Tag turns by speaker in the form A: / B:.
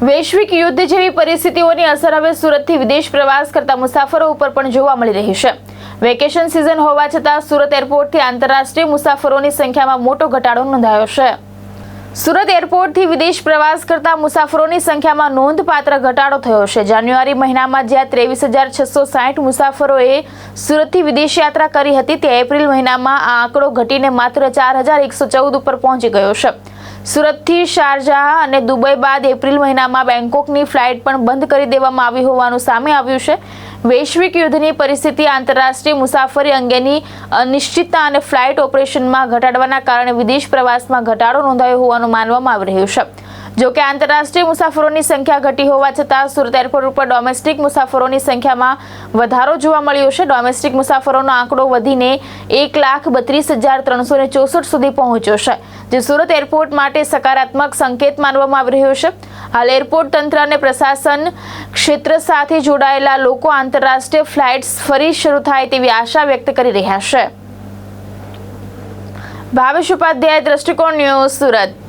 A: વૈશ્વિક યુદ્ધ જેવી પરિસ્થિતિઓની અસર હવે સુરતથી વિદેશ પ્રવાસ કરતા મુસાફરો ઉપર પણ જોવા મળી રહી છે। વેકેશન સિઝન હોવા છતાં સુરત એરપોર્ટથી આંતરરાષ્ટ્રીય મુસાફરોની સંખ્યામાં મોટો ઘટાડો નોંધાયો છે। સુરત એરપોર્ટથી વિદેશ પ્રવાસ કરતા મુસાફરોની સંખ્યામાં નોંધપાત્ર ઘટાડો થયો છે। જાન્યુઆરી મહિનામાં જ્યાં 23,660 મુસાફરોએ સુરતથી વિદેશ યાત્રા કરી હતી, તે એપ્રિલ મહિનામાં આ આંકડો ઘટીને માત્ર 4,114 ઉપર પહોંચી ગયો છે। સુરતથી શારજાહ અને દુબઈ બાદ એપ્રિલ મહિનામાં બેંકોકની ફ્લાઇટ પણ બંધ કરી દેવામાં આવી હોવાનું સામે આવ્યું છે। વૈશ્વિક યુદ્ધની પરિસ્થિતિ, આંતરરાષ્ટ્રીય મુસાફરી અંગેની અનિશ્ચિતતા અને ફ્લાઇટ ઓપરેશનમાં ઘટાડવાના કારણે વિદેશ પ્રવાસમાં ઘટાડો નોંધાયો હોવાનું માનવામાં આવી રહ્યું છે। જો કે આંતરરાષ્ટ્રીય મુસાફરોની સંખ્યા ઘટી હોવા છતાં સુરત એરપોર્ટ ઉપર ડોમેસ્ટિક મુસાફરોની સંખ્યામાં વધારો જોવા મળ્યો છે। ડોમેસ્ટિક મુસાફરોનો આંકડો વધીને 1,32,364 સુધી પહોંચ્યો છે, જે સુરત એરપોર્ટ માટે સકારાત્મક સંકેત માનવામાં આવી રહ્યો છે। હાલ એરપોર્ટ તંત્ર અને પ્રશાસન ક્ષેત્ર સાથે જોડાયેલા લોકો આંતરરાષ્ટ્રીય ફ્લાઇટ્સ ફરી શરૂ થાય તેવી આશા વ્યક્ત કરી રહ્યા છે। ભાવેશ ઉપાધ્યાય, દ્રષ્ટિકોણ ન્યૂઝ, સુરત।